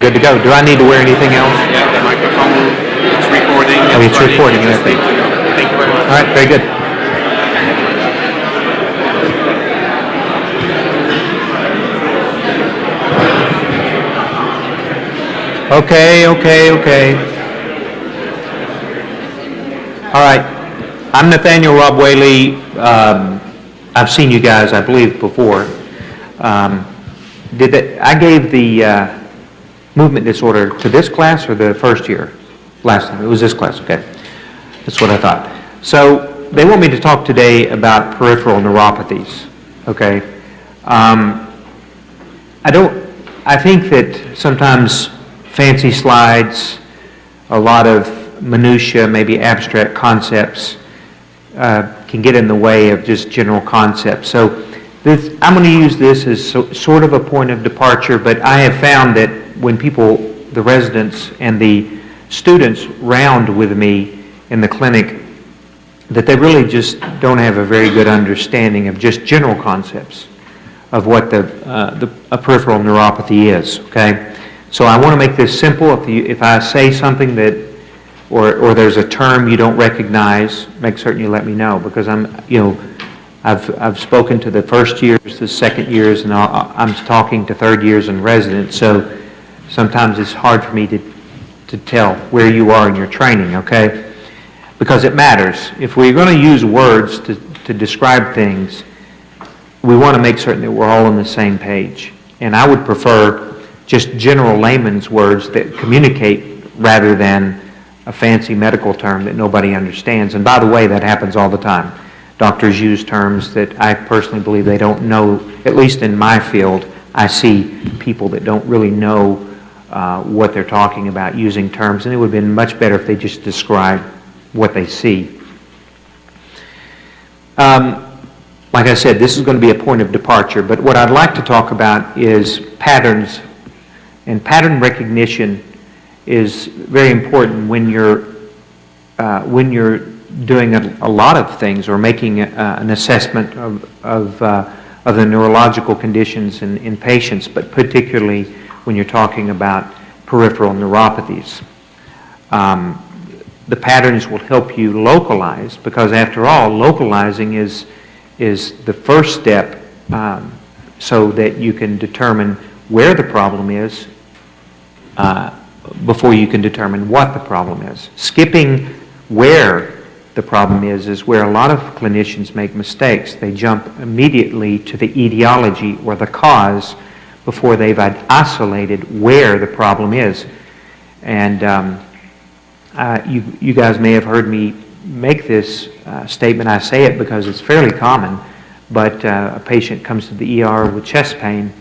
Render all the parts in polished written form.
Good to go. Do I need to wear anything else? Yeah, the microphone, it's recording. Oh, it's recording. Just Okay. thank you very much. All right, very good. Okay. All right. I'm Nathaniel Rob Whaley. I've seen you guys, I believe, before. I gave the movement disorder to this class or the first year? Last time. It was this class, okay. That's what I thought. So they want me to talk today about peripheral neuropathies, okay. I think that sometimes fancy slides, a lot of minutia, maybe abstract concepts can get in the way of just general concepts. So I'm going to use this as sort of a point of departure, but I have found that when people, the residents and the students round with me in the clinic, that they really just don't have a very good understanding of just general concepts of what a peripheral neuropathy is, okay? So I want to make this simple. If I say something that, or there's a term you don't recognize, make certain you let me know, because I've spoken to the first years, the second years, and I'm talking to third years and residents, so sometimes it's hard for me to tell where you are in your training, okay? Because it matters. If we're going to use words to describe things, we want to make certain that we're all on the same page. And I would prefer just general layman's words that communicate rather than a fancy medical term that nobody understands. And by the way, that happens all the time. Doctors use terms that I personally believe they don't know, at least in my field. I see people that don't really know what they're talking about using terms, and it would have been much better if they just described what they see. Like I said, this is going to be a point of departure, but what I'd like to talk about is patterns, and pattern recognition is very important when you're doing a lot of things or making an assessment of the neurological conditions in patients, but particularly when you're talking about peripheral neuropathies. The patterns will help you localize, because after all, localizing is the first step so that you can determine where the problem is before you can determine what the problem is. Skipping where the problem is where a lot of clinicians make mistakes. They jump immediately to the etiology or the cause before they've isolated where the problem is. And you guys may have heard me make this statement. I say it because it's fairly common, but a patient comes to the ER with chest pain.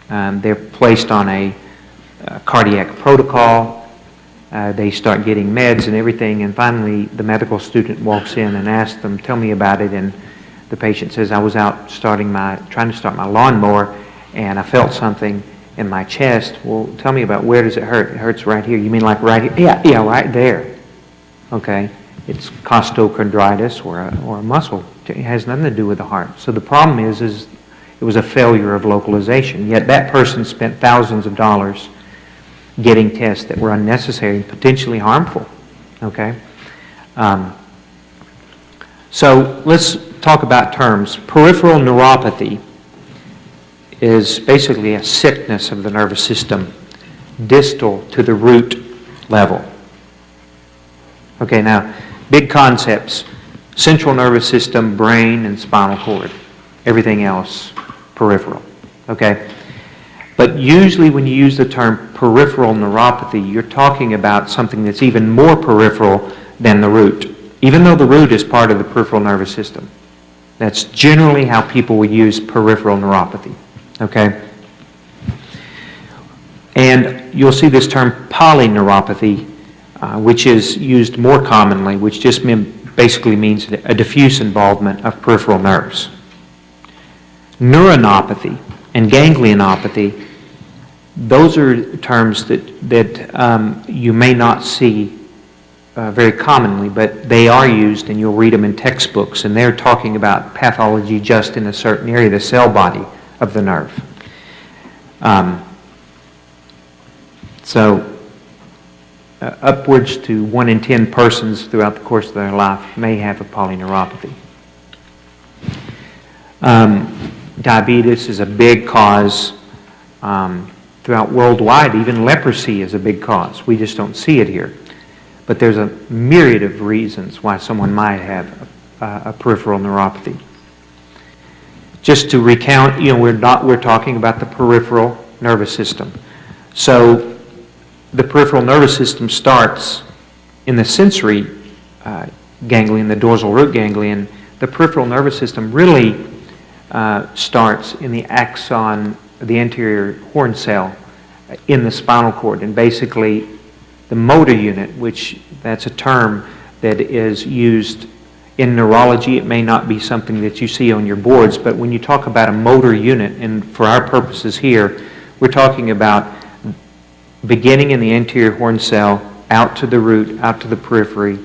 They're placed on a cardiac protocol. They start getting meds and everything, and finally the medical student walks in and asks them, tell me about it, and the patient says, I was out trying to start my lawnmower, and I felt something in my chest. Well, tell me about where does it hurt? It hurts right here. You mean like right here? Yeah, right there. Okay, it's costochondritis or a muscle. It has nothing to do with the heart. So the problem is it was a failure of localization, yet that person spent thousands of dollars getting tests that were unnecessary and potentially harmful, okay? So let's talk about terms. Peripheral neuropathy is basically a sickness of the nervous system, distal to the root level. Okay, now, big concepts. Central nervous system, brain, and spinal cord. Everything else, peripheral, okay? But usually when you use the term peripheral neuropathy, you're talking about something that's even more peripheral than the root, even though the root is part of the peripheral nervous system. That's generally how people will use peripheral neuropathy, okay? And you'll see this term polyneuropathy, which is used more commonly, which just basically means a diffuse involvement of peripheral nerves. Neuronopathy and ganglionopathy, those are terms that you may not see very commonly, but they are used, and you'll read them in textbooks, and they're talking about pathology just in a certain area, the cell body of the nerve. So upwards to 1 in 10 persons throughout the course of their life may have a polyneuropathy. Diabetes is a big cause throughout worldwide. Even leprosy is a big cause. We just don't see it here. But there's a myriad of reasons why someone might have a peripheral neuropathy. Just to recount, we're talking about the peripheral nervous system. So the peripheral nervous system starts in the sensory ganglion, the dorsal root ganglion. The peripheral nervous system really starts in the axon, the anterior horn cell in the spinal cord. And basically the motor unit, which that's a term that is used in neurology. It may not be something that you see on your boards, but when you talk about a motor unit, and for our purposes here, we're talking about beginning in the anterior horn cell, out to the root, out to the periphery,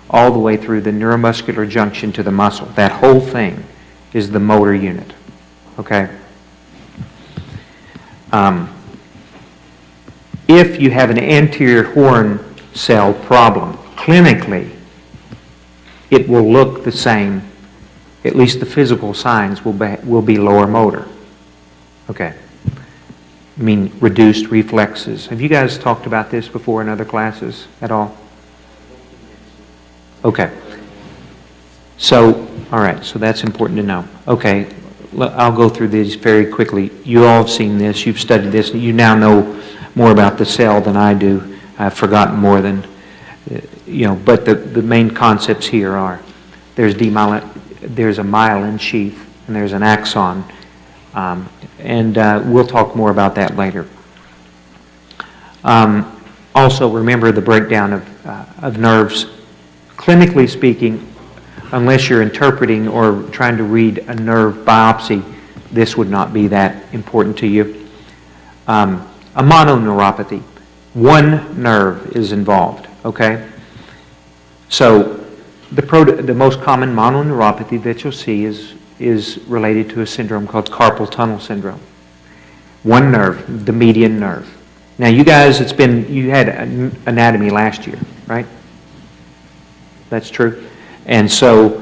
all the way through the neuromuscular junction to the muscle. That whole thing is the motor unit. Okay? If you have an anterior horn cell problem, clinically, it will look the same. At least the physical signs will be lower motor. Okay. I mean, reduced reflexes. Have you guys talked about this before in other classes at all? Okay. So, all right, so that's important to know. Okay, I'll go through these very quickly. You all have seen this, you've studied this, you now know more about the cell than I do. I've forgotten more than, but the main concepts here are there's a myelin sheath and there's an axon, and we'll talk more about that later. Also, remember the breakdown of nerves. Clinically speaking, unless you're interpreting or trying to read a nerve biopsy, this would not be that important to you. A mononeuropathy, one nerve is involved, okay? So the most common mononeuropathy that you'll see is related to a syndrome called carpal tunnel syndrome. One nerve, the median nerve. Now you guys, you had anatomy last year, right? That's true. And so,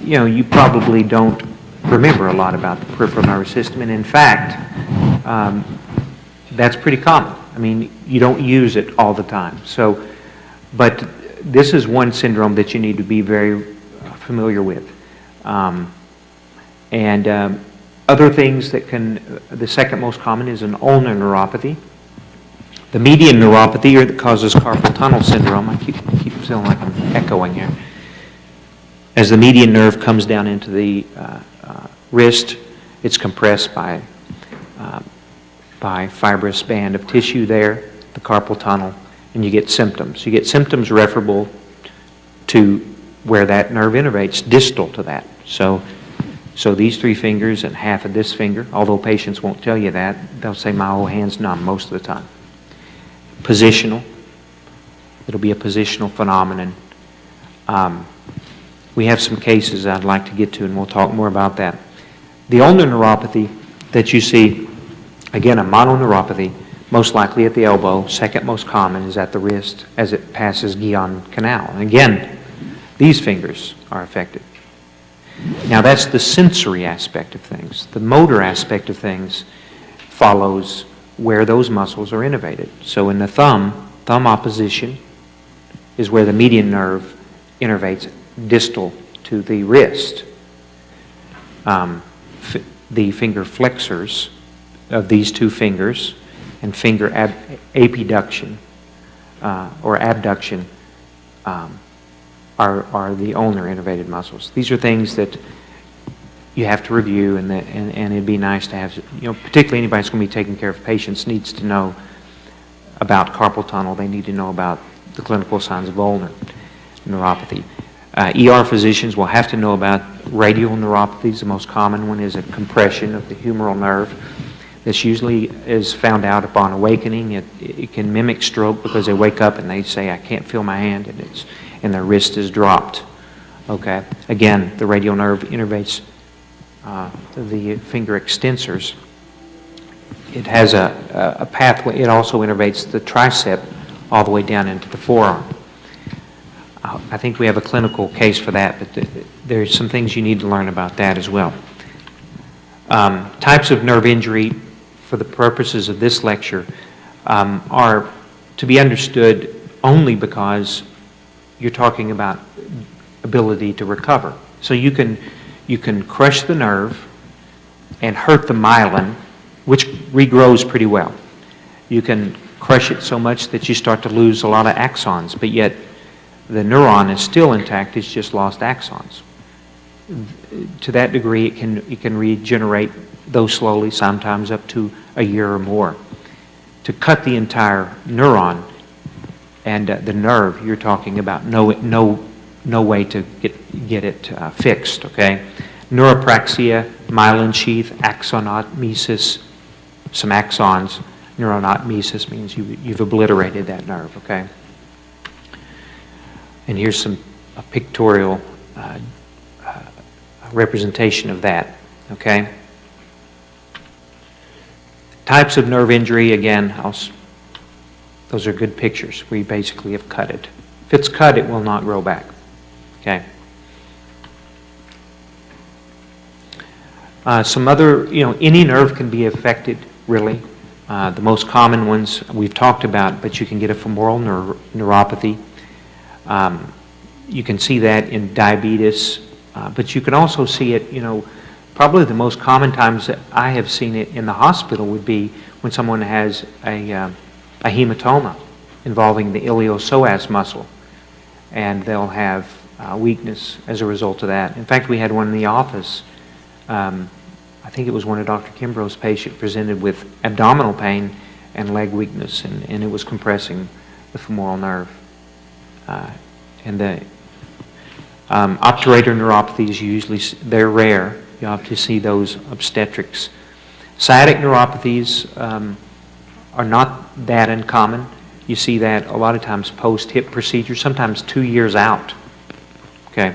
you probably don't remember a lot about the peripheral nervous system. And in fact, that's pretty common. I mean, you don't use it all the time. So, but this is one syndrome that you need to be very familiar with. Other things the second most common is an ulnar neuropathy. The median neuropathy that causes carpal tunnel syndrome, I keep feeling like I'm echoing here. As the median nerve comes down into the wrist, it's compressed by fibrous band of tissue there, the carpal tunnel, and you get symptoms. You get symptoms referable to where that nerve innervates, distal to that. So these 3 fingers and half of this finger, although patients won't tell you that, they'll say my whole hand's numb most of the time. Positional. It'll be a positional phenomenon. We have some cases I'd like to get to, and we'll talk more about that. The ulnar neuropathy that you see, again, a mononeuropathy, most likely at the elbow. Second most common is at the wrist as it passes Guillain Canal. And again, these fingers are affected. Now that's the sensory aspect of things. The motor aspect of things follows where those muscles are innervated. So in the thumb opposition is where the median nerve innervates distal to the wrist. The finger flexors of these 2 fingers and finger apiduction or abduction are the ulnar innervated muscles. These are things that you have to review, and it'd be nice to have, particularly anybody that's going to be taking care of patients needs to know about carpal tunnel. They need to know about the clinical signs of ulnar neuropathy. ER physicians will have to know about radial neuropathies. The most common one is a compression of the humeral nerve. This usually is found out upon awakening. It can mimic stroke because they wake up and they say, I can't feel my hand, and their wrist is dropped. Okay. Again, the radial nerve innervates the finger extensors. it has a pathway. It also innervates the tricep all the way down into the forearm. I think we have a clinical case for that, but there's some things you need to learn about that as well. Types of nerve injury, for the purposes of this lecture, are to be understood only because you're talking about ability to recover. So you can crush the nerve and hurt the myelin, which regrows pretty well. You can crush it so much that you start to lose a lot of axons, but yet the neuron is still intact, it's just lost axons. To that degree, it can regenerate those slowly, sometimes up to a year or more. To cut the entire neuron and the nerve, you're talking about no way to get it fixed, okay? Neuropraxia, myelin sheath, axonotmesis, some axons. Neuronotmesis means you've obliterated that nerve, okay? And here's a pictorial representation of that, okay? Types of nerve injury, again, those are good pictures where you basically have cut it. If it's cut, it will not grow back, okay? Some other, any nerve can be affected, really. The most common ones we've talked about, but you can get a femoral neuropathy. You can see that in diabetes, but you can also see it, probably the most common times that I have seen it in the hospital would be when someone has a hematoma involving the iliopsoas muscle, and they'll have weakness as a result of that. In fact, we had one in the office. I think it was one of Dr. Kimbrough's patients presented with abdominal pain and leg weakness, and it was compressing the femoral nerve. And the obturator neuropathies, usually they're rare. You have to see those obstetrics. Sciatic neuropathies are not that uncommon. You see that a lot of times post-hip procedures, sometimes 2 years out. Okay.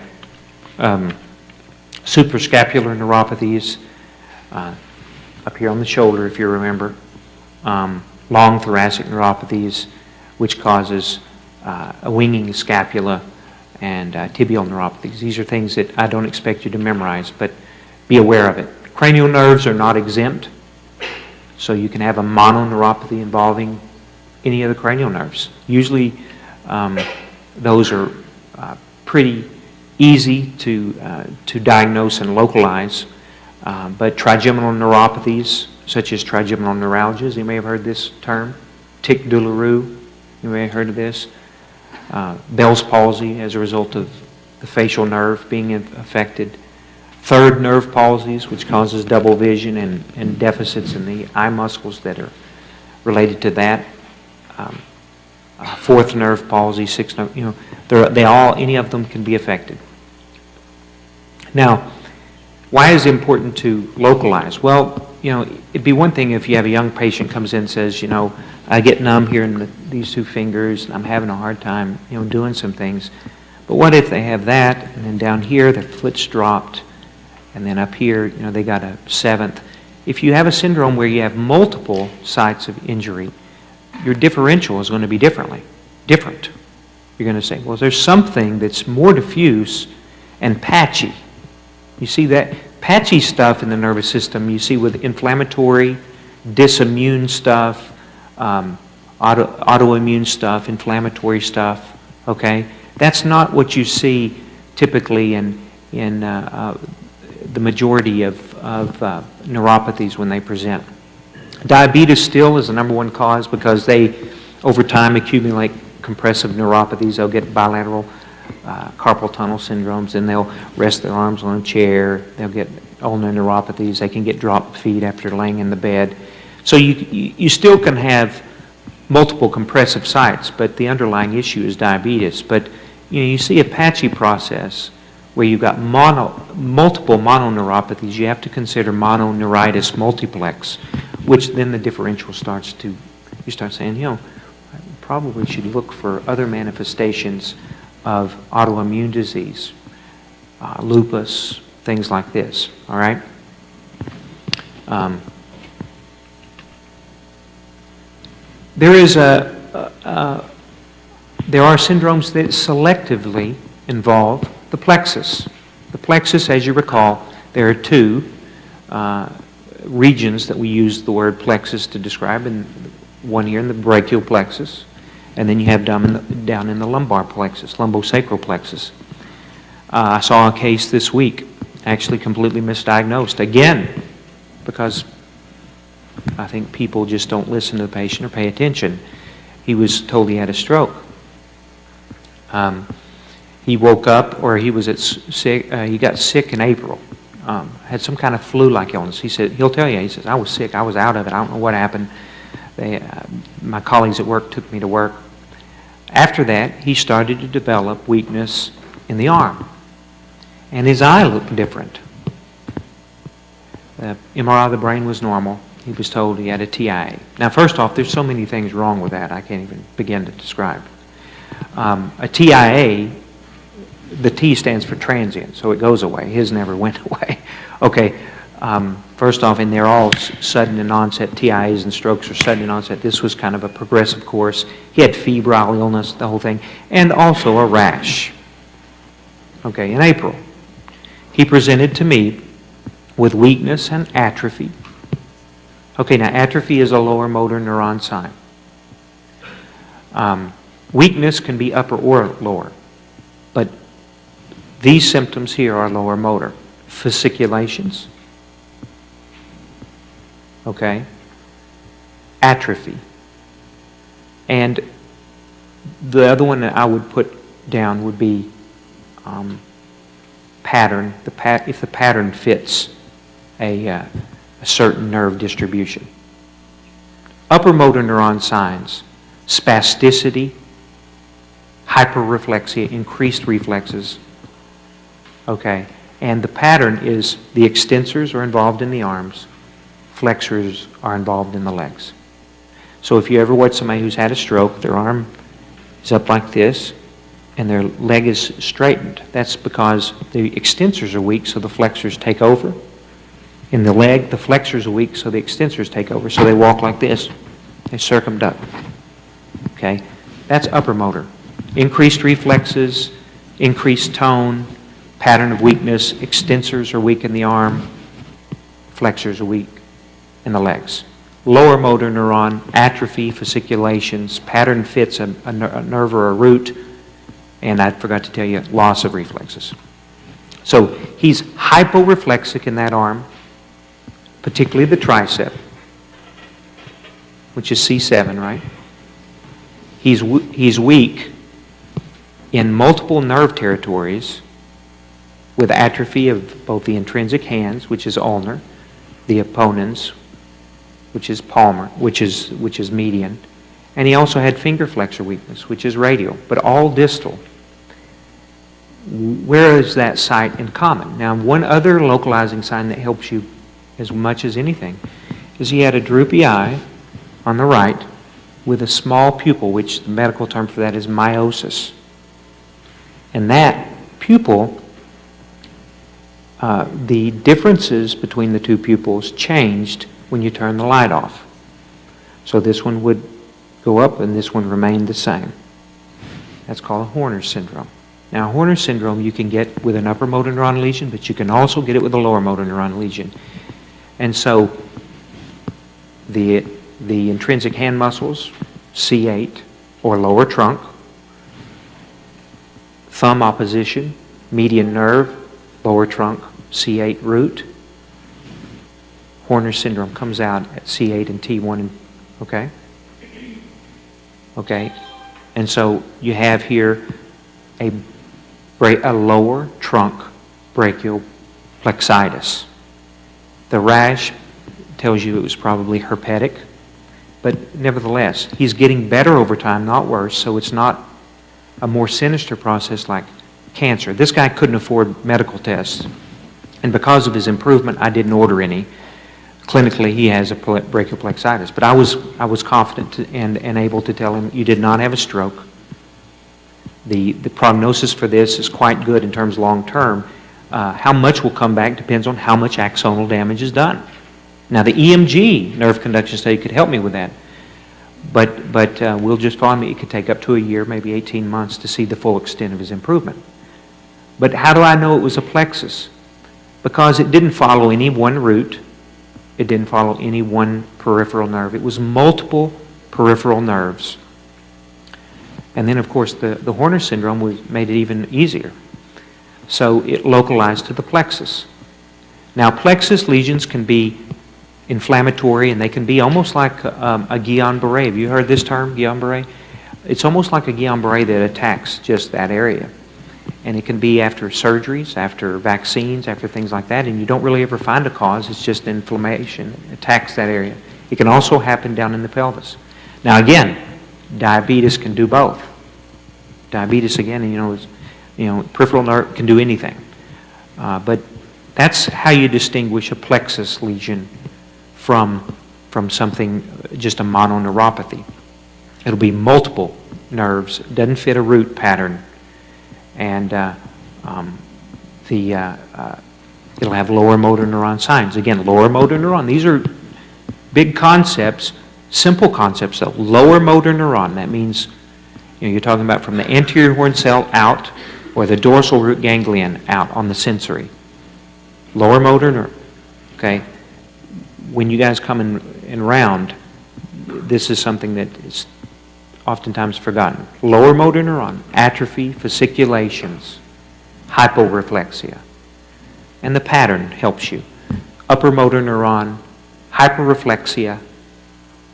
Suprascapular neuropathies, up here on the shoulder, if you remember. Long thoracic neuropathies, which causes a winging scapula, and tibial neuropathies. These are things that I don't expect you to memorize, but be aware of it. Cranial nerves are not exempt, so you can have a mononeuropathy involving any of the cranial nerves. Usually, those are pretty easy to diagnose and localize, but trigeminal neuropathies, such as trigeminal neuralgias, you may have heard this term. Tic-Douloureux, you may have heard of this. Bell's palsy as a result of the facial nerve being affected. Third nerve palsies, which causes double vision and deficits in the eye muscles that are related to that. Fourth nerve palsy, sixth nerve, any of them can be affected. Now, why is it important to localize? Well, it'd be one thing if you have a young patient comes in and says, I get numb here in these two fingers, and I'm having a hard time, doing some things. But what if they have that, and then down here their foot's dropped, and then up here, they got a seventh. If you have a syndrome where you have multiple sites of injury, your differential is going to be different. You're going to say, well, there's something that's more diffuse and patchy. You see that patchy stuff in the nervous system, you see with inflammatory, disimmune stuff, autoimmune stuff, inflammatory stuff, okay? That's not what you see typically in the majority of neuropathies when they present. Diabetes still is the number one cause because they, over time, accumulate compressive neuropathies. They'll get bilateral carpal tunnel syndromes, and they'll rest their arms on a chair. They'll get ulnar neuropathies. They can get dropped feet after laying in the bed. So you still can have multiple compressive sites, but the underlying issue is diabetes. But you see a patchy process where you've got multiple mononeuropathies. You have to consider mononeuritis multiplex, which then the differential starts to, you start saying, I probably should look for other manifestations of autoimmune disease, lupus, things like this, all right? There is there are syndromes that selectively involve the plexus. The plexus, as you recall, there are two regions that we use the word plexus to describe, and one here in the brachial plexus, and then you have down in the lumbar plexus, lumbosacral plexus. I saw a case this week, actually completely misdiagnosed, again, because I think people just don't listen to the patient or pay attention. He was told he had a stroke. He woke up, or he was sick. He got sick in April. Had some kind of flu-like illness. He said, he'll tell you, he says, I was sick. I was out of it. I don't know what happened. My colleagues at work took me to work. After that, he started to develop weakness in the arm. And his eye looked different. The MRI of the brain was normal. He was told he had a TIA. Now, first off, there's so many things wrong with that, I can't even begin to describe. A TIA, the T stands for transient, so it goes away. His never went away. Okay, first off, and they're all sudden and onset. TIAs and strokes are sudden and onset. This was kind of a progressive course. He had febrile illness, the whole thing, and also a rash. Okay, in April, he presented to me with weakness and atrophy. Okay, now atrophy is a lower motor neuron sign. Weakness can be upper or lower, but these symptoms here are lower motor. Fasciculations, okay, atrophy, and the other one that I would put down would be pattern. If the pattern fits a certain nerve distribution. Upper motor neuron signs: spasticity, hyperreflexia, increased reflexes. Okay, and the pattern is the extensors are involved in the arms, flexors are involved in the legs. So if you ever watch somebody who's had a stroke, their arm is up like this, and their leg is straightened, that's because the extensors are weak, so the flexors take over. In the leg, the flexors are weak, so the extensors take over, so they walk like this. They circumduct. Okay, that's upper motor. Increased reflexes, increased tone, pattern of weakness, extensors are weak in the arm, flexors are weak in the legs. Lower motor neuron, atrophy, fasciculations, pattern fits a nerve or a root, and I forgot to tell you, loss of reflexes. So he's hyporeflexic in that arm, particularly the tricep, which is C7, right? He's weak in multiple nerve territories with atrophy of both the intrinsic hands, which is ulnar, the opponens, which is palmar, which is median, and he also had finger flexor weakness, which is radial, but all distal. Where is that site in common? Now, one other localizing sign that helps you as much as anything is he had a droopy eye on the right with a small pupil, which the medical term for that is miosis. And that pupil, the differences between the two pupils changed when you turn the light off. So this one would go up and this one remained the same. That's called Horner syndrome. Now, Horner syndrome you can get with an upper motor neuron lesion, but you can also get it with a lower motor neuron lesion. And so the intrinsic hand muscles, C8, or lower trunk, thumb opposition, median nerve, lower trunk, C8 root. Horner syndrome comes out at C8 and T1, okay? Okay, and so you have here a lower trunk brachial plexitis. The rash tells you it was probably herpetic, but nevertheless, he's getting better over time, not worse, so it's not a more sinister process like cancer. This guy couldn't afford medical tests, and because of his improvement, I didn't order any. Clinically, he has a brachial plexitis, but I was confident and able to tell him, you did not have a stroke. The prognosis for this is quite good in terms of long term. How much will come back depends on how much axonal damage is done. Now, the EMG nerve conduction study could help me with that, But we'll just follow him. It could take up to a year, maybe 18 months to see the full extent of his improvement. But how do I know it was a plexus? Because it didn't follow any one route. It didn't follow any one peripheral nerve. It was multiple peripheral nerves. And then, of course, the Horner syndrome made it even easier. So it localized to the plexus. Now, plexus lesions can be inflammatory, and they can be almost like a Guillain-Barré. Have you heard this term, Guillain-Barré? It's almost like a Guillain-Barré that attacks just that area. And it can be after surgeries, after vaccines, after things like that, and you don't really ever find a cause. It's just inflammation. It attacks that area. It can also happen down in the pelvis. Now, again, diabetes can do both. Diabetes, again, peripheral nerve can do anything. But that's how you distinguish a plexus lesion from something, just a mononeuropathy. It'll be multiple nerves. It doesn't fit a root pattern. And it'll have lower motor neuron signs. Again, lower motor neuron. These are big concepts, simple concepts though. Lower motor neuron, that means you're talking about from the anterior horn cell out or the dorsal root ganglion out on the sensory. Lower motor neuron, okay? When you guys come in round, this is something that is oftentimes forgotten. Lower motor neuron, atrophy, fasciculations, hyporeflexia. And the pattern helps you. Upper motor neuron, hyperreflexia,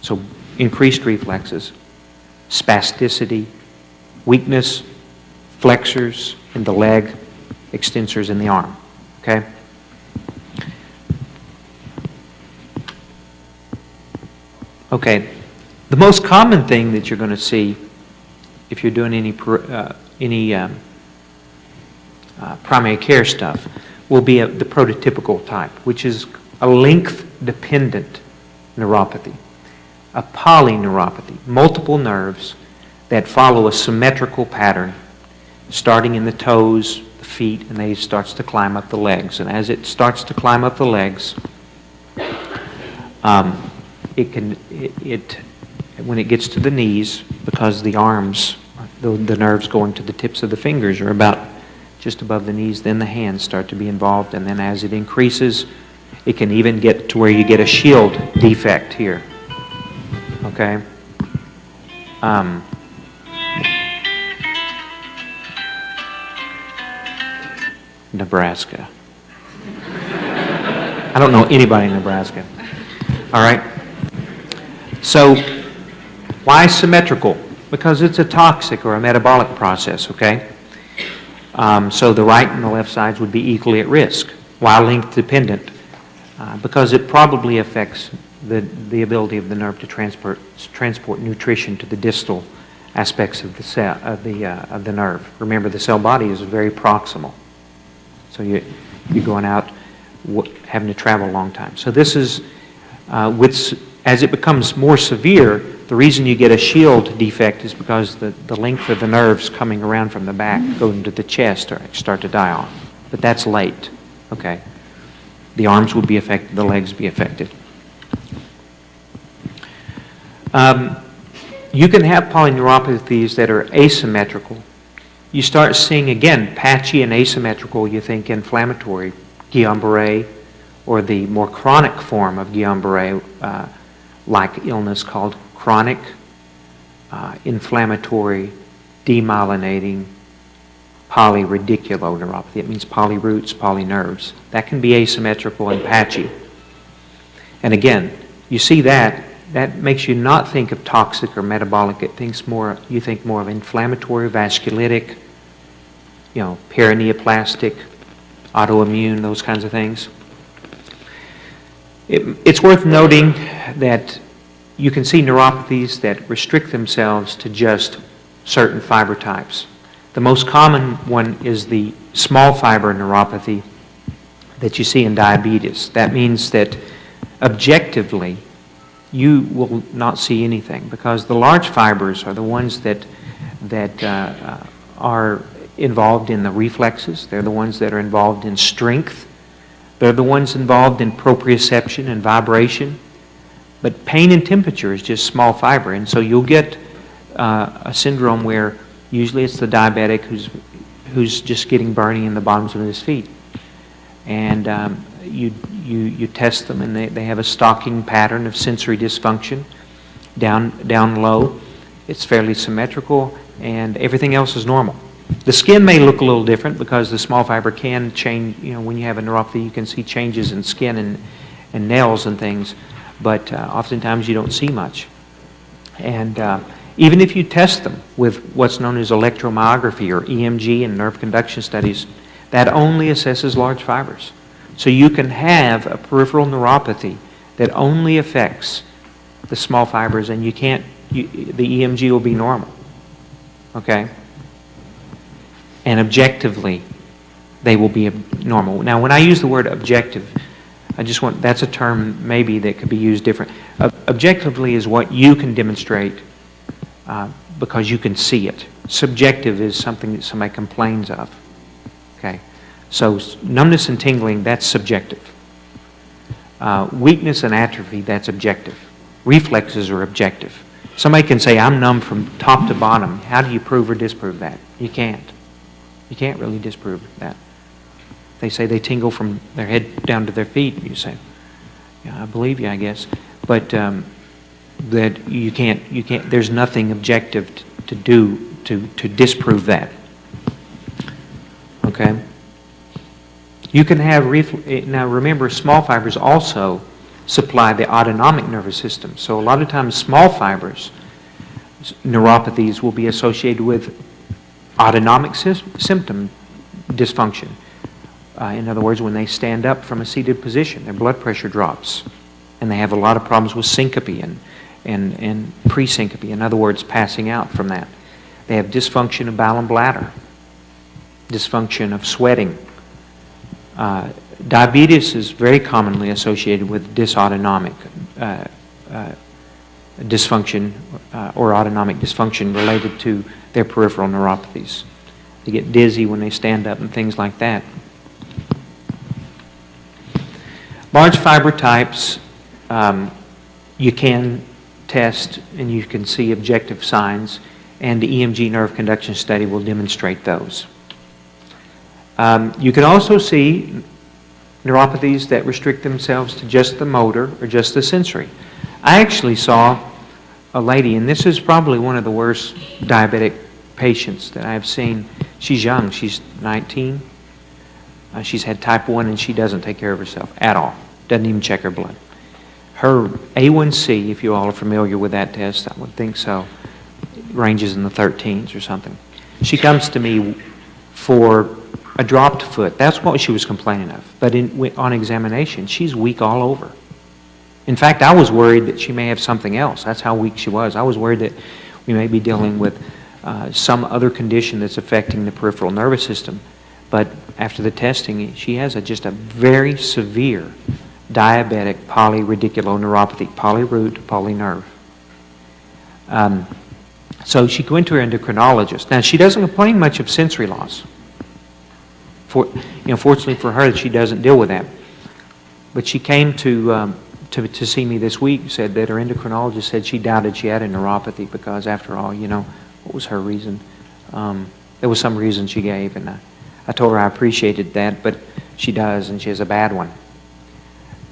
so increased reflexes, spasticity, weakness, flexors in the leg, extensors in the arm. Okay? Okay. The most common thing that you're going to see if you're doing any primary care stuff will be the prototypical type, which is a length-dependent neuropathy, a polyneuropathy, multiple nerves that follow a symmetrical pattern, starting in the toes, the feet, and then it starts to climb up the legs. And as it starts to climb up the legs, when it gets to the knees, because the arms, the nerves going to the tips of the fingers are about just above the knees, then the hands start to be involved, and then as it increases, it can even get to where you get a shield defect here. Okay? Nebraska. I don't know anybody in Nebraska. All right? So, why symmetrical? Because it's a toxic or a metabolic process, okay? So the right and the left sides would be equally at risk. Why length dependent? Because it probably affects the ability of the nerve to transport nutrition to the distal aspects of the cell of the nerve. Remember, the cell body is very proximal, so you're going out having to travel a long time. So this is as it becomes more severe, the reason you get a shield defect is because the length of the nerves coming around from the back go into the chest or start to die off. But that's late. Okay. The arms would be affected, the legs be affected. You can have polyneuropathies that are asymmetrical. You start seeing, again, patchy and asymmetrical, you think inflammatory, Guillain-Barré, or the more chronic form of Guillain-Barré, like illness called chronic inflammatory demyelinating polyradiculoneuropathy. It means polyroots, polynerves. That can be asymmetrical and patchy. And again, you see that makes you not think of toxic or metabolic. You think more of inflammatory, vasculitic, perineoplastic, autoimmune, those kinds of things. It's worth noting that you can see neuropathies that restrict themselves to just certain fiber types. The most common one is the small fiber neuropathy that you see in diabetes. That means that objectively you will not see anything because the large fibers are the ones that are involved in the reflexes. They're the ones that are involved in strength. They're the ones involved in proprioception and vibration. But pain and temperature is just small fiber, and so you'll get a syndrome where usually it's the diabetic who's just getting burning in the bottoms of his feet. And you test them, and they have a stalking pattern of sensory dysfunction down low. It's fairly symmetrical, and everything else is normal. The skin may look a little different because the small fiber can change. When you have a neuropathy, you can see changes in skin and nails and things, but oftentimes you don't see much. And even if you test them with what's known as electromyography or EMG and nerve conduction studies, that only assesses large fibers. So you can have a peripheral neuropathy that only affects the small fibers, and the EMG will be normal. Okay? And objectively, they will be normal. Now, when I use the word objective, that's a term maybe that could be used different. Objectively is what you can demonstrate because you can see it. Subjective is something that somebody complains of. Okay? So numbness and tingling, that's subjective. Weakness and atrophy, that's objective. Reflexes are objective. Somebody can say, I'm numb from top to bottom. How do you prove or disprove that? You can't. You can't really disprove that. They say they tingle from their head down to their feet. You say, yeah, I believe you, I guess. But that you can't, there's nothing objective to do to disprove that. Okay? You can have, now remember, small fibers also supply the autonomic nervous system. So a lot of times small fibers, neuropathies will be associated with autonomic symptom dysfunction. In other words, when they stand up from a seated position, their blood pressure drops. And they have a lot of problems with syncope and pre-syncope. In other words, passing out from that. They have dysfunction of bowel and bladder, dysfunction of sweating. Diabetes is very commonly associated with dysautonomic dysfunction or autonomic dysfunction related to their peripheral neuropathies. They get dizzy when they stand up and things like that. Large fiber types, you can test and you can see objective signs, and the EMG nerve conduction study will demonstrate those. You can also see neuropathies that restrict themselves to just the motor or just the sensory. I actually saw a lady, and this is probably one of the worst diabetic patients that I've seen. She's young, she's 19. She's had type 1 and she doesn't take care of herself at all. Doesn't even check her blood. Her A1C, if you all are familiar with that test, I would think so, ranges in the 13s or something. She comes to me for a dropped foot. That's what she was complaining of. But on examination, she's weak all over. In fact, I was worried that she may have something else. That's how weak she was. I was worried that we may be dealing with some other condition that's affecting the peripheral nervous system. But after the testing, she has just a very severe diabetic polyradiculoneuropathy, polyroot, polynerve. So she went to her endocrinologist. Now, she doesn't complain much of sensory loss. Fortunately for her, she doesn't deal with that. But she came to see me this week, said that her endocrinologist said she doubted she had a neuropathy because, after all, what was her reason? There was some reason she gave, and I told her I appreciated that, but she does, and she has a bad one.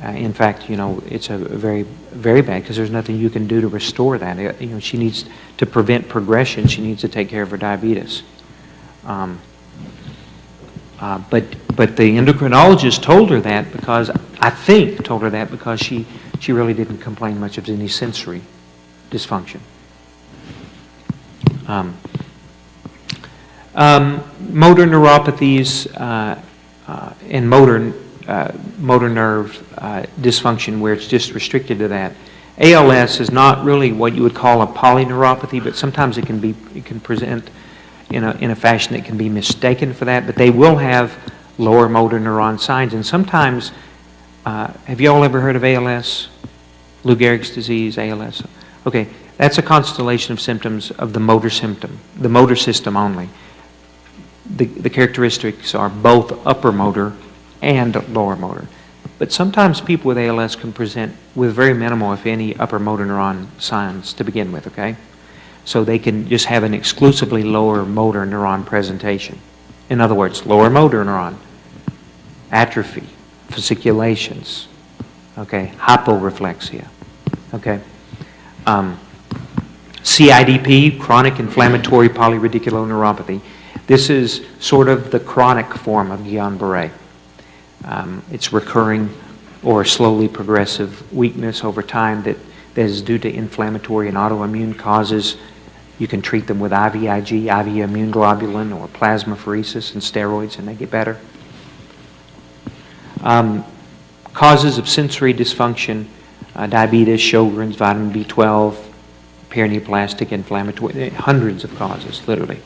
In fact, it's a very, very bad because there's nothing you can do to restore that. She needs to prevent progression. She needs to take care of her diabetes. But the endocrinologist told her that because she really didn't complain much of any sensory dysfunction. Motor neuropathies and motor nerve dysfunction where it's just restricted to that. ALS is not really what you would call a polyneuropathy, but sometimes it can present in a fashion that can be mistaken for that, but they will have lower motor neuron signs. And sometimes, have you all ever heard of ALS? Lou Gehrig's disease, ALS? Okay, that's a constellation of symptoms of the motor system only. The characteristics are both upper motor and lower motor. But sometimes people with ALS can present with very minimal, if any, upper motor neuron signs to begin with, okay? So they can just have an exclusively lower motor neuron presentation. In other words, lower motor neuron, atrophy, fasciculations, okay, hyporeflexia, okay? CIDP, chronic inflammatory polyradiculoneuropathy. This is sort of the chronic form of Guillain-Barré. It's recurring or slowly progressive weakness over time that is due to inflammatory and autoimmune causes. You can treat them with IVIG, IV immune globulin, or plasmapheresis and steroids, and they get better. Causes of sensory dysfunction, diabetes, Sjogren's, vitamin B12, paraneoplastic, inflammatory, hundreds of causes, literally.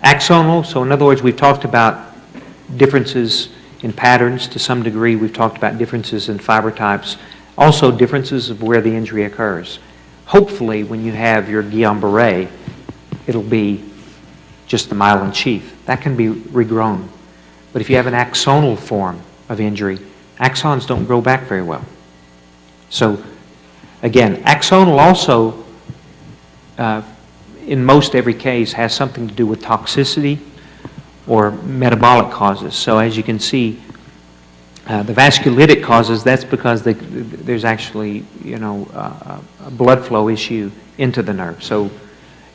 Axonal, so in other words, we've talked about differences in patterns to some degree. We've talked about differences in fiber types, also differences of where the injury occurs. Hopefully, when you have your Guillain-Barré, it'll be just the myelin sheath. That can be regrown. But if you have an axonal form of injury, axons don't grow back very well. So, again, axonal also, in most every case, has something to do with toxicity or metabolic causes. So as you can see, the vasculitic causes, that's because there's actually, a blood flow issue into the nerve. So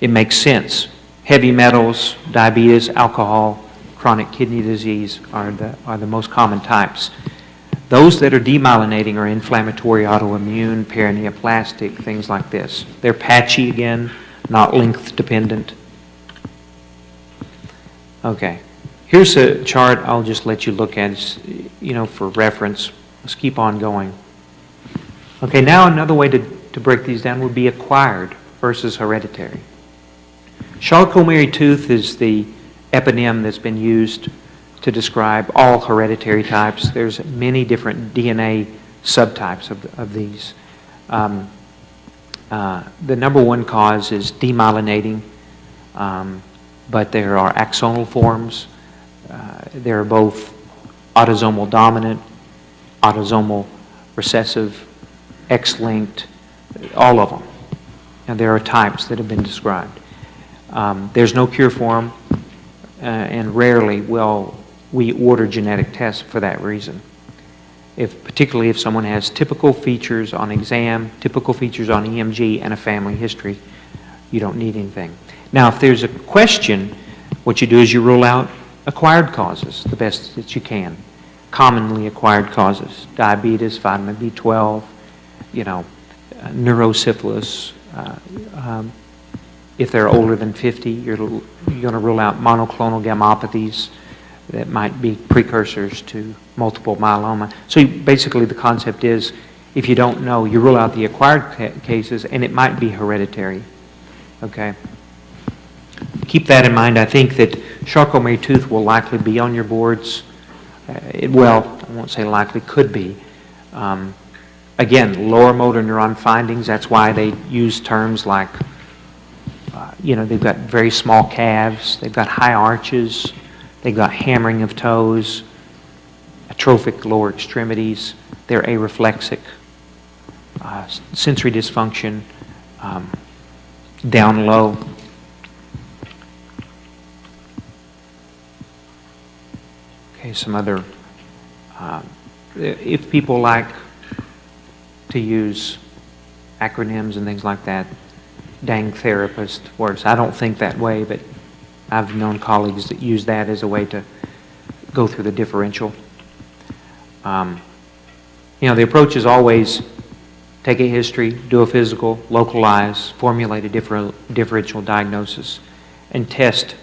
it makes sense. Heavy metals, diabetes, alcohol, chronic kidney disease are the most common types. Those that are demyelinating are inflammatory, autoimmune, paraneoplastic, things like this. They're patchy again, not length dependent. Okay, here's a chart I'll just let you look at, for reference. Let's keep on going. Okay, now another way to break these down would be acquired versus hereditary. Charcot-Marie Tooth is the eponym that's been used to describe all hereditary types. There's many different DNA subtypes of these. The number one cause is demyelinating, but there are axonal forms. There are both autosomal dominant, autosomal recessive, X-linked, all of them. And there are types that have been described. There's no cure for them, and rarely will we order genetic tests for that reason. Particularly if someone has typical features on exam, typical features on EMG, and a family history, you don't need anything. Now, if there's a question, what you do is you rule out acquired causes the best that you can. Commonly acquired causes, diabetes, vitamin B12, neurosyphilis. If they're older than 50, you're going to rule out monoclonal gammopathies that might be precursors to multiple myeloma. So basically the concept is, if you don't know, you rule out the acquired cases, and it might be hereditary. Okay? Keep that in mind. I think that Charcot-Marie Tooth will likely be on your boards. I won't say likely, could be. Again, lower motor neuron findings, that's why they use terms like, they've got very small calves, they've got high arches, they've got hammering of toes, atrophic lower extremities, they're areflexic, sensory dysfunction, down low. Okay, some other, if people like to use acronyms and things like that, dang therapist works. I don't think that way, but I've known colleagues that use that as a way to go through the differential. The approach is always take a history, do a physical, localize, formulate a differential diagnosis, and test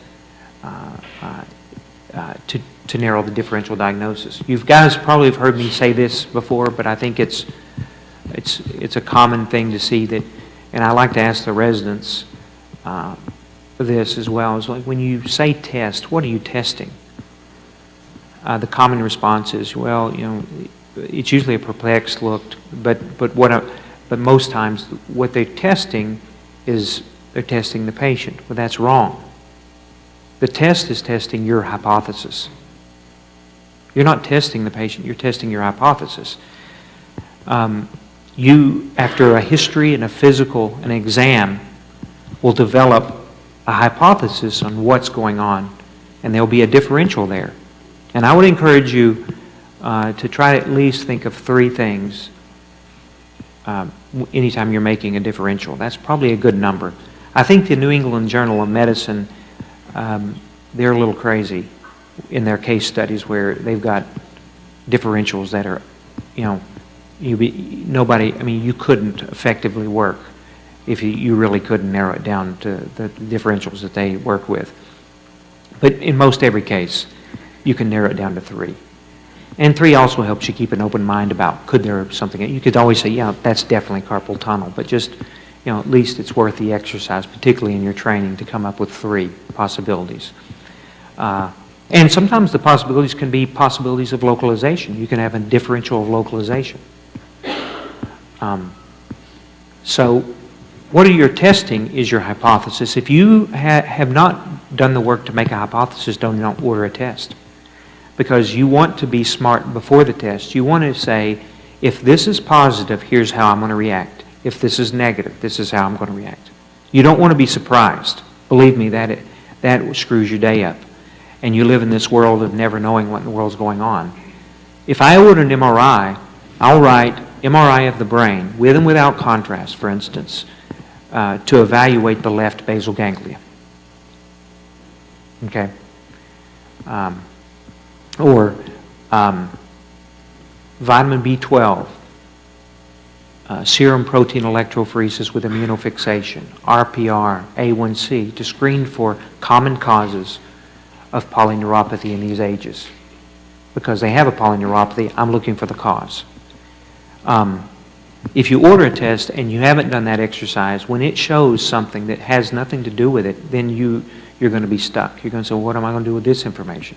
to narrow the differential diagnosis. You guys probably have heard me say this before, but I think it's a common thing to see that, and I like to ask the residents this as well. Is like, when you say test, what are you testing? The common response is, it's usually a perplexed look, but most times what they're testing is they're testing the patient. Well, that's wrong. The test is testing your hypothesis. You're not testing the patient, you're testing your hypothesis. You, after a history and a physical, an exam, will develop a hypothesis on what's going on, and there'll be a differential there. And I would encourage you to try to at least think of 3 things anytime you're making a differential. That's probably a good number. I think the New England Journal of Medicine, they're a little crazy in their case studies where they've got differentials that are, you couldn't effectively work if you really couldn't narrow it down to the differentials that they work with. But in most every case, you can narrow it down to 3. And 3 also helps you keep an open mind about, could there be something, you could always say, yeah, that's definitely carpal tunnel, but just, at least it's worth the exercise, particularly in your training, to come up with 3 possibilities. And sometimes the possibilities can be possibilities of localization. You can have a differential of localization. So what are your testing is your hypothesis. If you have not done the work to make a hypothesis, don't order a test. Because you want to be smart before the test. You want to say, if this is positive, here's how I'm going to react. If this is negative, this is how I'm going to react. You don't want to be surprised. Believe me, that screws your day up. And you live in this world of never knowing what in the world's going on. If I order an MRI, I'll write MRI of the brain, with and without contrast, for instance, to evaluate the left basal ganglia. Okay? Or vitamin B12, serum protein electrophoresis with immunofixation, RPR, A1C, to screen for common causes of polyneuropathy in these ages. Because they have a polyneuropathy, I'm looking for the cause. If you order a test and you haven't done that exercise, when it shows something that has nothing to do with it, then you're going to be stuck. You're going to say, well, what am I going to do with this information?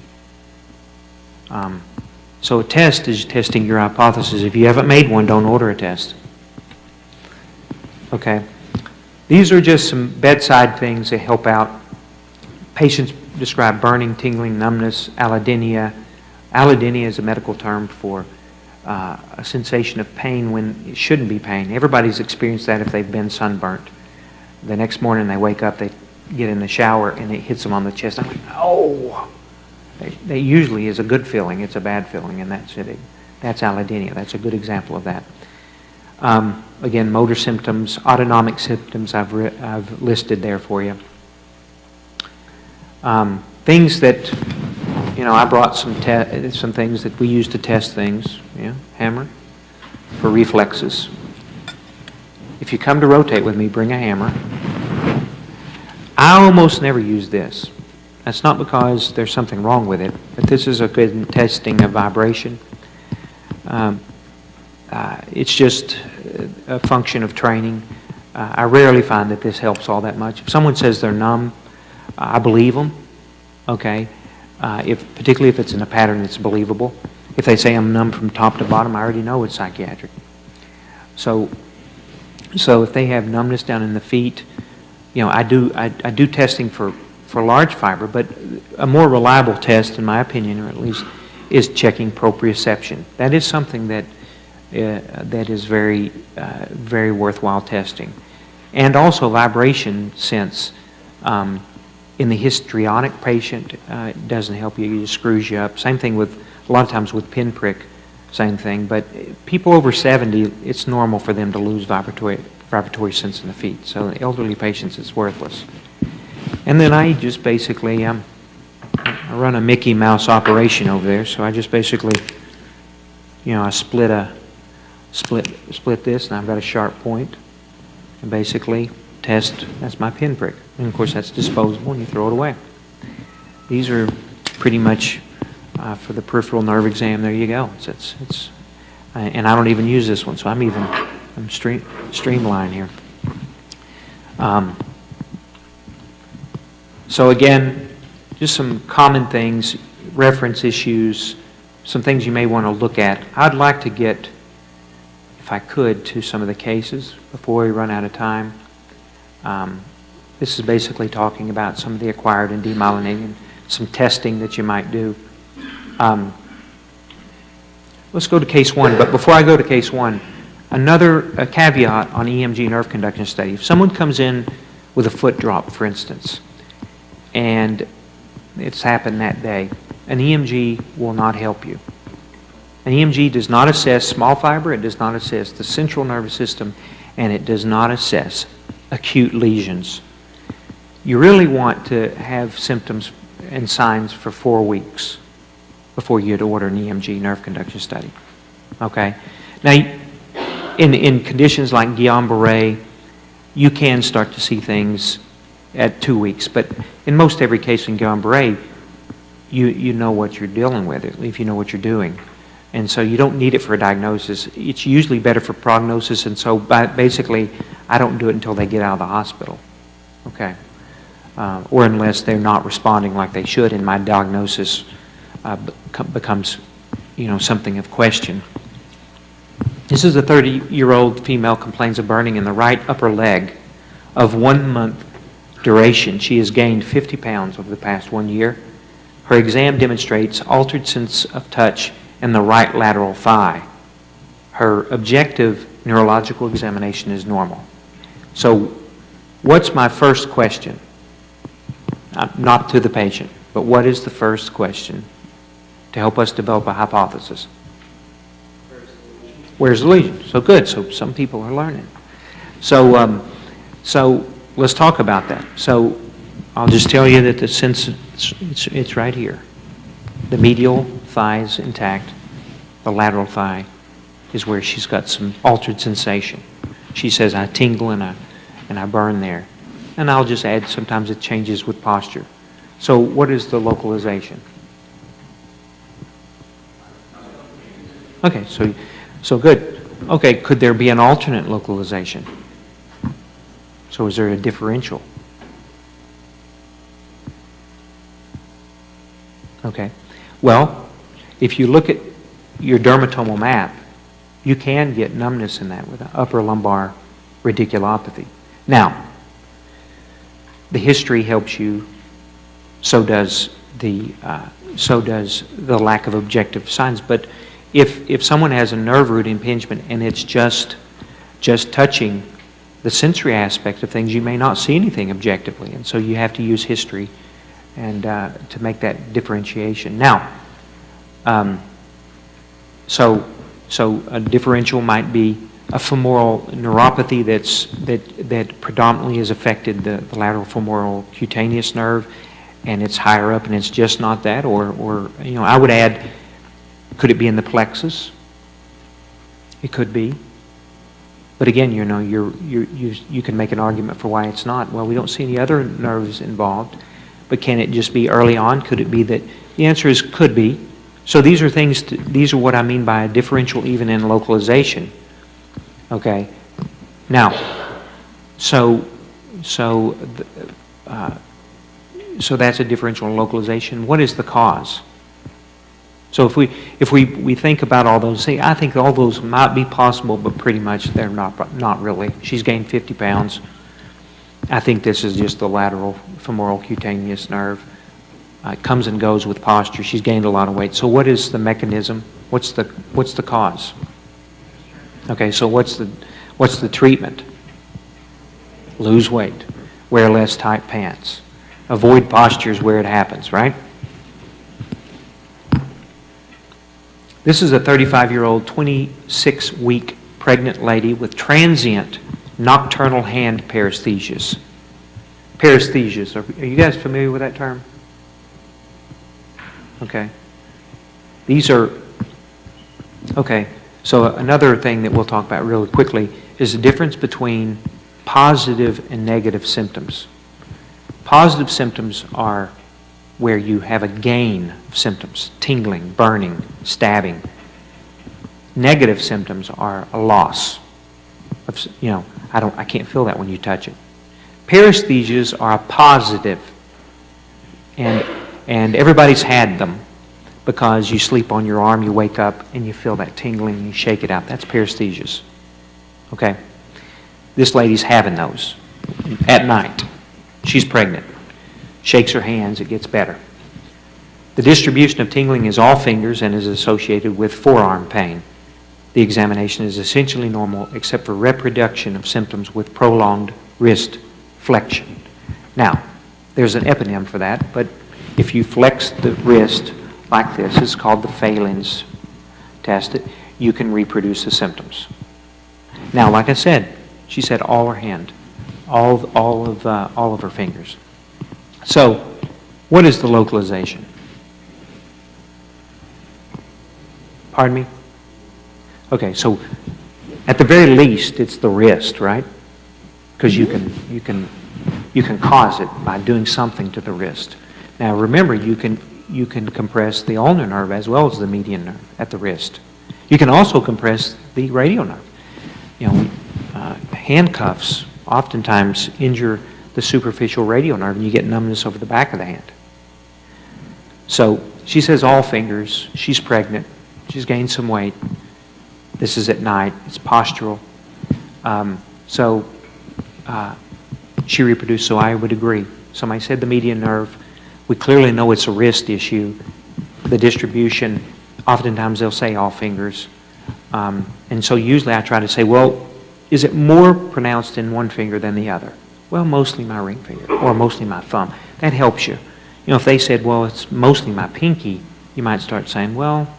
So a test is testing your hypothesis. If you haven't made one, don't order a test. Okay? These are just some bedside things that help out. Patients describe burning, tingling, numbness, allodynia. Allodynia is a medical term for a sensation of pain when it shouldn't be pain. Everybody's experienced that if they've been sunburnt. The next morning they wake up, they get in the shower, and it hits them on the chest. I'm like, oh! That usually is a good feeling. It's a bad feeling, and that's it. That's allodynia. That's a good example of that. Again, motor symptoms, autonomic symptoms I've listed there for you. Things that, I brought some things that we use to test things. Yeah, hammer for reflexes. If you come to rotate with me, bring a hammer. I almost never use this. That's not because there's something wrong with it, but this is a good testing of vibration. It's just a function of training. I rarely find that this helps all that much. If someone says they're numb, I believe them, okay? Particularly if it's in a pattern that's believable. If they say I'm numb from top to bottom, I already know it's psychiatric. So if they have numbness down in the feet, I do testing for large fiber, but a more reliable test, in my opinion, or at least, is checking proprioception. That is something that is very, very worthwhile testing. And also vibration sense. In the histrionic patient, it doesn't help you, it just screws you up. Same thing with, a lot of times with pinprick, same thing. But people over 70, it's normal for them to lose vibratory sense in the feet. So in elderly patients, it's worthless. And then I just basically, I run a Mickey Mouse operation over there, so I just basically, I split this, and I've got a sharp point, and basically test, that's my pinprick. And of course that's disposable, and you throw it away. These are pretty much for the peripheral nerve exam. There you go. And I don't even use this one, so I'm streamlined here. So again, just some common things, reference issues, some things you may want to look at. I'd like to get, if I could, to some of the cases before we run out of time. This is basically talking about some of the acquired and demyelinating, some testing that you might do. let's go to case one. But before I go to case one, a caveat on EMG nerve conduction study. If someone comes in with a foot drop, for instance, and it's happened that day, an EMG will not help you. An EMG does not assess small fiber, it does not assess the central nervous system, and it does not assess acute lesions. You really want to have symptoms and signs for 4 weeks before you'd order an EMG nerve conduction study. Okay? Now, in conditions like Guillain-Barré, you can start to see things at 2 weeks, but in most every case in Guillain-Barré, you know what you're dealing with, if you know what you're doing. And so you don't need it for a diagnosis. It's usually better for prognosis, and so basically, I don't do it until they get out of the hospital, okay? Or unless they're not responding like they should, and my diagnosis becomes, something of question. This is a 30-year-old female complains of burning in the right upper leg of 1 month duration. She has gained 50 pounds over the past 1 year. Her exam demonstrates altered sense of touch in the right lateral thigh. Her objective neurological examination is normal. So what's my first question? Not to the patient, but what is the first question to help us develop a hypothesis? Where's the lesion? So good. So some people are learning. So let's talk about that. So I'll just tell you that it's right here. The medial thigh is intact. The lateral thigh is where she's got some altered sensation. She says, I tingle and I burn there. And I'll just add, sometimes it changes with posture. So what is the localization? Okay, so good. Okay, could there be an alternate localization? So is there a differential? Okay. Well, if you look at your dermatomal map, you can get numbness in that with an upper lumbar radiculopathy. Now, the history helps you, so does the lack of objective signs. But if someone has a nerve root impingement and it's just touching the sensory aspect of things, you may not see anything objectively, and so you have to use history and to make that differentiation. Now, so a differential might be a femoral neuropathy that predominantly has affected the lateral femoral cutaneous nerve, and it's higher up, and it's just not that. Or I would add, could it be in the plexus? It could be. But again, you can make an argument for why it's not. Well, we don't see any other nerves involved, but can it just be early on? Could it be that? The answer is could be. So these are things. These are what I mean by a differential, even in localization. Okay. Now, so that's a differential in localization. What is the cause? So if we think about all those, I think all those might be possible, but pretty much they're not really. She's gained 50 pounds. I think this is just the lateral femoral cutaneous nerve. It comes and goes with posture. She's gained a lot of weight. So what is the mechanism? What's the cause? Okay, so what's the treatment? Lose weight. Wear less tight pants. Avoid postures where it happens, right? This is a 35-year-old, 26-week pregnant lady with transient nocturnal hand paresthesias. Paresthesias. Are you guys familiar with that term? Okay. These are, okay, so another thing that we'll talk about really quickly is the difference between positive and negative symptoms. Positive symptoms are where you have a gain of symptoms, tingling, burning, stabbing. Negative symptoms are a loss of, I can't feel that when you touch it. Paresthesias are a positive, and everybody's had them because you sleep on your arm, you wake up, and you feel that tingling, and you shake it out. That's paresthesias. Okay? This lady's having those at night. She's pregnant. Shakes her hands, it gets better. The distribution of tingling is all fingers and is associated with forearm pain. The examination is essentially normal except for reproduction of symptoms with prolonged wrist flexion. Now, there's an eponym for that, but if you flex the wrist like this, it's called the Phalen's test, you can reproduce the symptoms. Now, like I said, she said all her hand, all of her fingers. So, what is the localization? Pardon me? Okay, so at the very least, it's the wrist, right? Because you can cause it by doing something to the wrist. Now, remember, you can compress the ulnar nerve as well as the median nerve at the wrist. You can also compress the radial nerve. You know, handcuffs oftentimes injure the superficial radial nerve, and you get numbness over the back of the hand. So she says all fingers. She's pregnant. She's gained some weight. This is at night. It's postural. She reproduced, so I would agree. Somebody said the median nerve. We clearly know it's a wrist issue. The distribution, oftentimes they'll say all fingers. And so usually I try to say, well, is it more pronounced in one finger than the other? Well, mostly my ring finger or mostly my thumb. That helps you. You know, if they said, well, it's mostly my pinky, you might start saying, well,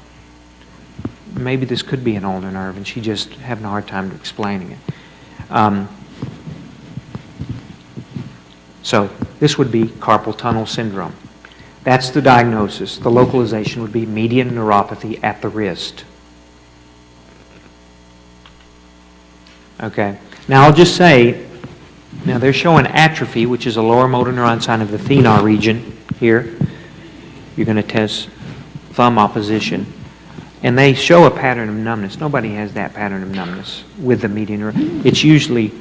maybe this could be an ulnar nerve, and she just having a hard time explaining it. So this would be carpal tunnel syndrome. That's the diagnosis. The localization would be median neuropathy at the wrist. Okay. Now I'll just say, now they're showing atrophy, which is a lower motor neuron sign of the thenar region here. You're going to test thumb opposition. And they show a pattern of numbness. Nobody has that pattern of numbness with the median neuron. It's usually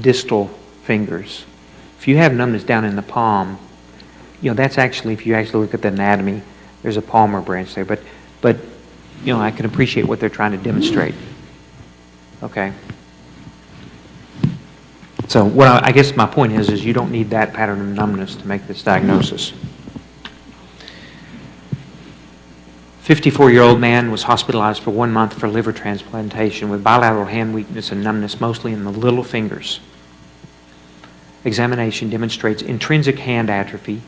distal fingers. If you have numbness down in the palm, you know, that's actually, if you actually look at the anatomy, there's a palmar branch there. But you know, I can appreciate what they're trying to demonstrate. Okay? So what I guess my point is you don't need that pattern of numbness to make this diagnosis. 54-year-old man was hospitalized for 1 month for liver transplantation with bilateral hand weakness and numbness, mostly in the little fingers. Examination demonstrates intrinsic hand atrophy.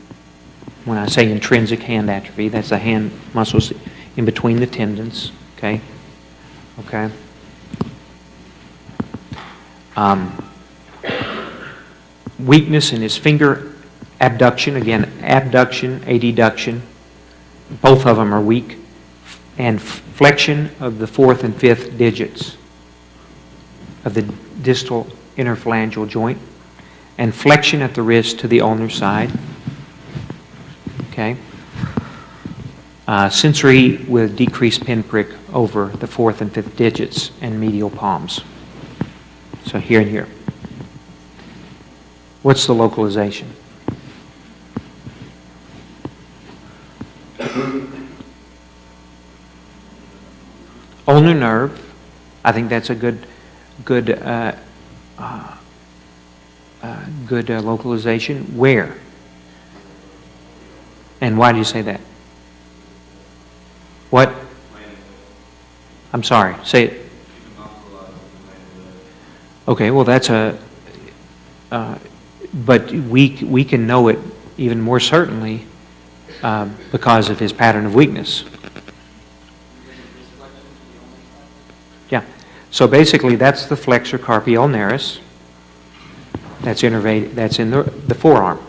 When I say intrinsic hand atrophy, that's the hand muscles in between the tendons. Okay? Okay? Weakness in his finger abduction. Again, abduction, adduction. Both of them are weak. And flexion of the fourth and fifth digits of the distal interphalangeal joint. And flexion at the wrist to the ulnar side. Okay. Sensory with decreased pinprick over the fourth and fifth digits and medial palms. So here and here. What's the localization? Ulnar nerve. I think that's a good localization. Where? And why do you say that? What? I'm sorry. Say it. Okay. Well, that's a. But we can know it even more certainly because of his pattern of weakness. Yeah. So basically, that's the flexor carpi ulnaris. That's innervated. That's in the forearm.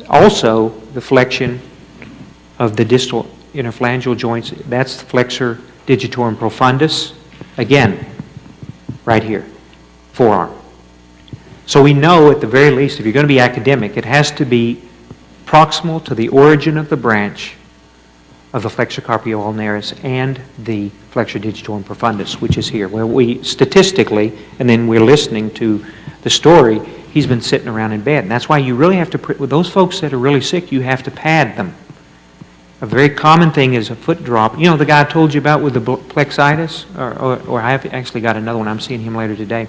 Also, the flexion of the distal interphalangeal joints. That's the flexor digitorum profundus. Again, right here, forearm. So we know at the very least, if you're going to be academic, it has to be proximal to the origin of the branch of the flexor carpi ulnaris and the flexor digitorum profundus, which is here. Where we statistically, and then we're listening to the story, he's been sitting around in bed. And that's why you really have to, with those folks that are really sick, you have to pad them. A very common thing is a foot drop. You know the guy I told you about with the plexitis? Or I have actually got another one. I'm seeing him later today.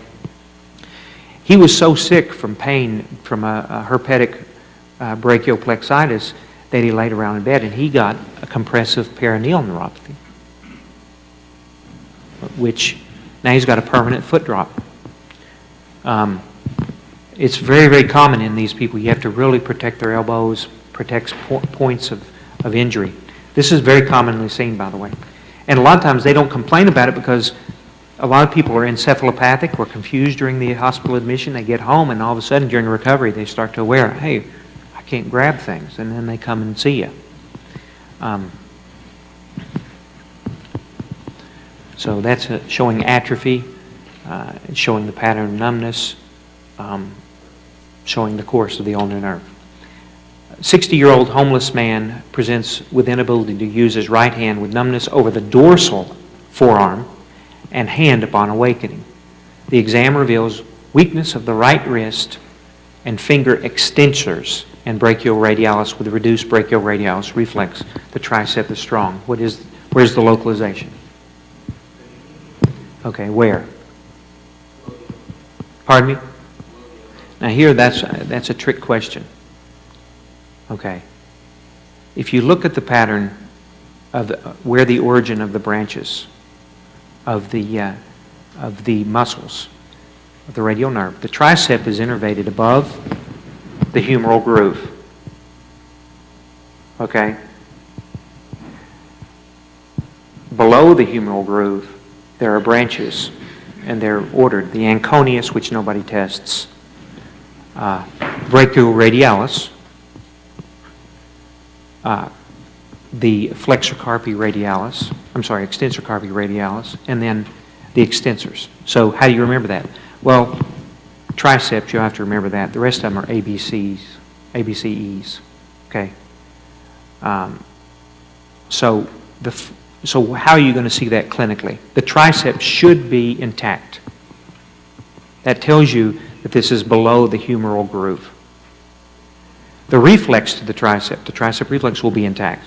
He was so sick from pain from a herpetic brachial plexitis that he laid around in bed, and he got a compressive perineal neuropathy, which now he's got a permanent foot drop. It's very, very common in these people. You have to really protect their elbows, protect points of injury. This is very commonly seen, by the way. And a lot of times they don't complain about it because a lot of people are encephalopathic or confused during the hospital admission. They get home and all of a sudden during recovery they start to aware, hey, I can't grab things, and then they come and see you. So that's showing atrophy, showing the pattern of numbness, showing the course of the ulnar nerve. A 60-year-old homeless man presents with inability to use his right hand with numbness over the dorsal forearm and hand upon awakening. The exam reveals weakness of the right wrist and finger extensors and brachioradialis with reduced brachioradialis reflex. The tricep is strong. Where's the localization? Okay, where? Pardon me? Now here, that's a trick question. Okay. If you look at the pattern of where the origin of the branches of the muscles of the radial nerve, the tricep is innervated above the humeral groove. Okay? Below the humeral groove, there are branches, and they're ordered. The anconeus, which nobody tests, brachioradialis, the flexor carpi radialis, extensor carpi radialis, and then the extensors. So how do you remember that? Well, triceps, you'll have to remember that. The rest of them are ABCs, ABCEs, okay? So how are you going to see that clinically? The tricep should be intact. That tells you that this is below the humeral groove. The reflex to the tricep reflex will be intact.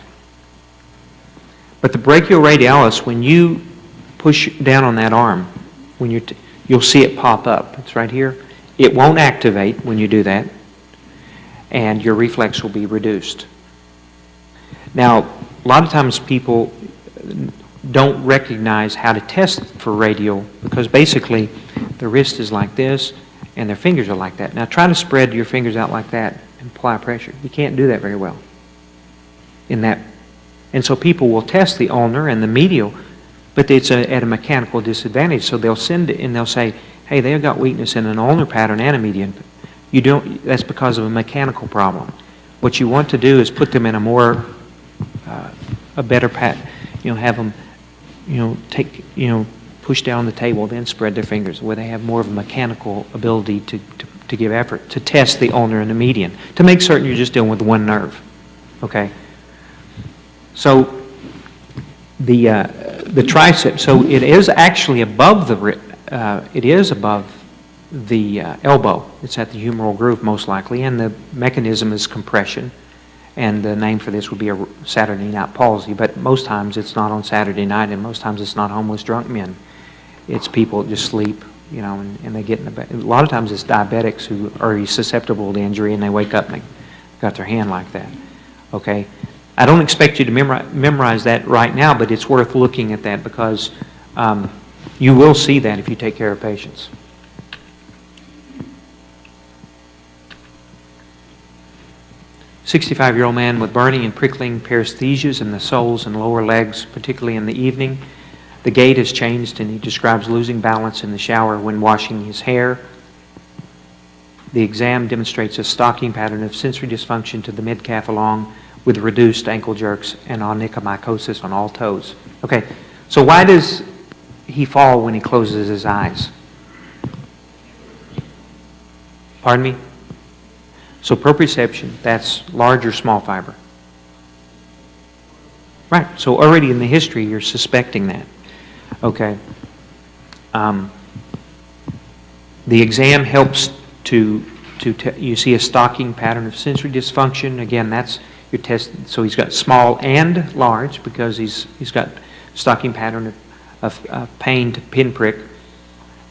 But the brachioradialis, when you push down on that arm, when you'll see it pop up. It's right here. It won't activate when you do that, and your reflex will be reduced. Now, a lot of times people don't recognize how to test for radial because basically the wrist is like this and their fingers are like that. Now try to spread your fingers out like that and apply pressure. You can't do that very well in that. And so people will test the ulnar and the medial, but it's at a mechanical disadvantage. So they'll send it and they'll say, hey, they've got weakness in an ulnar pattern and a median. That's because of a mechanical problem. What you want to do is put them in a better pattern. Have them, push down the table, then spread their fingers, where they have more of a mechanical ability to give effort, to test the ulnar and the median, to make certain you're just dealing with one nerve. Okay? So the tricep, so it is actually above the elbow. It's at the humeral groove most likely, and the mechanism is compression. And the name for this would be a Saturday night palsy, but most times it's not on Saturday night, and most times it's not homeless drunk men. It's people that just sleep, and they get in the bed. A lot of times it's diabetics who are susceptible to injury, and they wake up and they got their hand like that. Okay? I don't expect you to memorize that right now, but it's worth looking at that because you will see that if you take care of patients. A 65-year-old man with burning and prickling paresthesias in the soles and lower legs, particularly in the evening. The gait has changed, and he describes losing balance in the shower when washing his hair. The exam demonstrates a stocking pattern of sensory dysfunction to the mid-calf along with reduced ankle jerks and onychomycosis on all toes. Okay, so why does he fall when he closes his eyes? Pardon me? So proprioception, that's large or small fiber. Right, so already in the history you're suspecting that. Okay. The exam helps you see a stocking pattern of sensory dysfunction. Again, that's your test. So he's got small and large because he's got stocking pattern of pain to pinprick.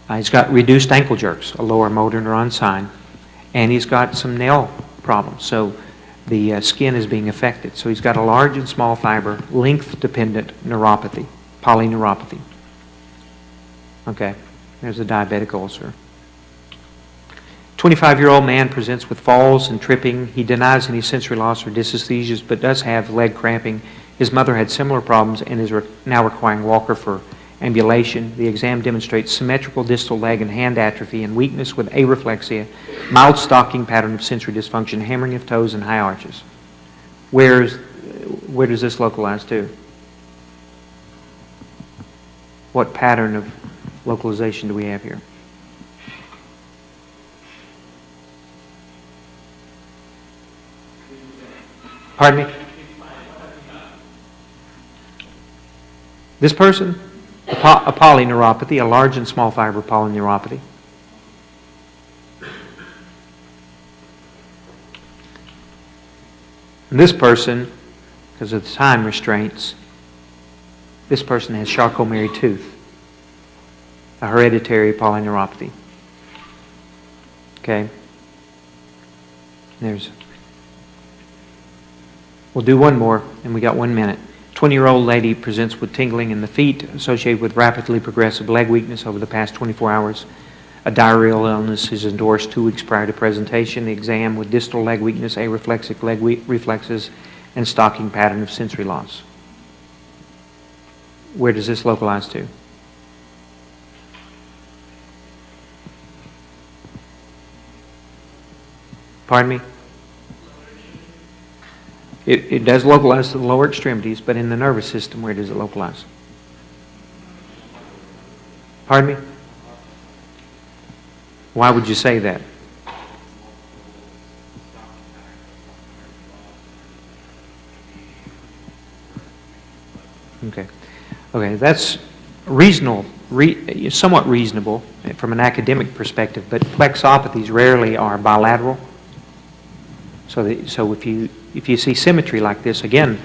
He's got reduced ankle jerks, a lower motor neuron sign. And he's got some nail problems. So the skin is being affected. So he's got a large and small fiber, length-dependent neuropathy, polyneuropathy. Okay, there's a diabetic ulcer. 25-year-old man presents with falls and tripping. He denies any sensory loss or dysesthesias, but does have leg cramping. His mother had similar problems and is now requiring walker for ambulation. The exam demonstrates symmetrical distal leg and hand atrophy and weakness with areflexia, mild stocking pattern of sensory dysfunction, hammering of toes, and high arches. Where does this localize to? What pattern of localization do we have here? Pardon me? This person? A polyneuropathy, a large and small fiber polyneuropathy. And this person, because of the time restraints, this person has Charcot-Marie tooth, a hereditary polyneuropathy. Okay? We'll do one more, and we got 1 minute. 20-year-old lady presents with tingling in the feet associated with rapidly progressive leg weakness over the past 24 hours. A diarrheal illness is endorsed 2 weeks prior to presentation. The exam with distal leg weakness, areflexic leg reflexes, and stocking pattern of sensory loss. Where does this localize to? Pardon me? It does localize to the lower extremities, but in the nervous system, where does it localize? Pardon me? Why would you say that? Okay, that's somewhat reasonable from an academic perspective, but plexopathies rarely are bilateral. So if you see symmetry like this, again,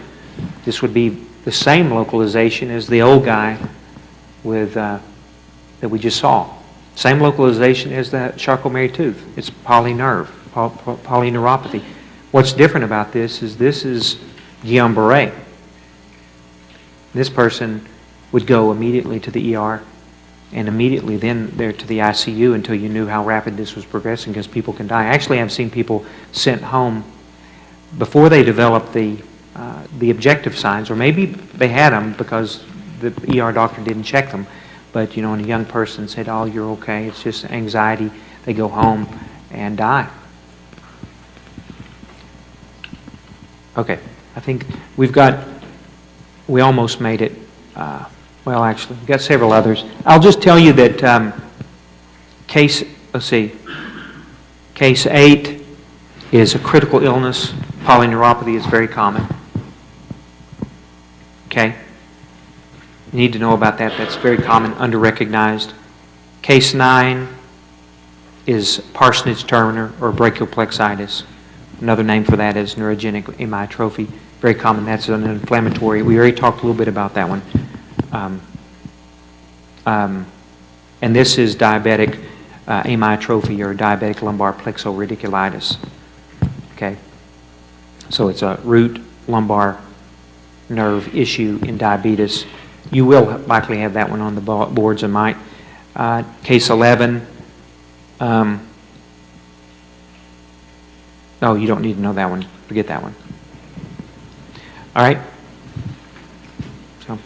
this would be the same localization as the old guy with that we just saw. Same localization as the Charcot-Marie tooth. It's polyneuropathy. What's different about this is Guillain-Barré. This person would go immediately to the ER and immediately then there to the ICU until you knew how rapid this was progressing, because people can die. Actually, I've seen people sent home before they developed the objective signs, or maybe they had them because the ER doctor didn't check them. But, and a young person said, "Oh, you're okay, it's just anxiety." They go home and die. Okay, I think we almost made it. Well, actually, we've got several others. I'll just tell you that case 8 is a critical illness. Polyneuropathy is very common. Okay? You need to know about that. That's very common, under-recognized. Case 9 is Parsonage-Turner or brachial plexitis. Another name for that is neurogenic amyotrophy. Very common. That's an inflammatory. We already talked a little bit about that one. And this is diabetic amyotrophy or diabetic lumbar plexoradiculitis. Okay? So it's a root lumbar nerve issue in diabetes. You will likely have that one on the boards and might. Case 11. Oh, you don't need to know that one. Forget that one. All right? So.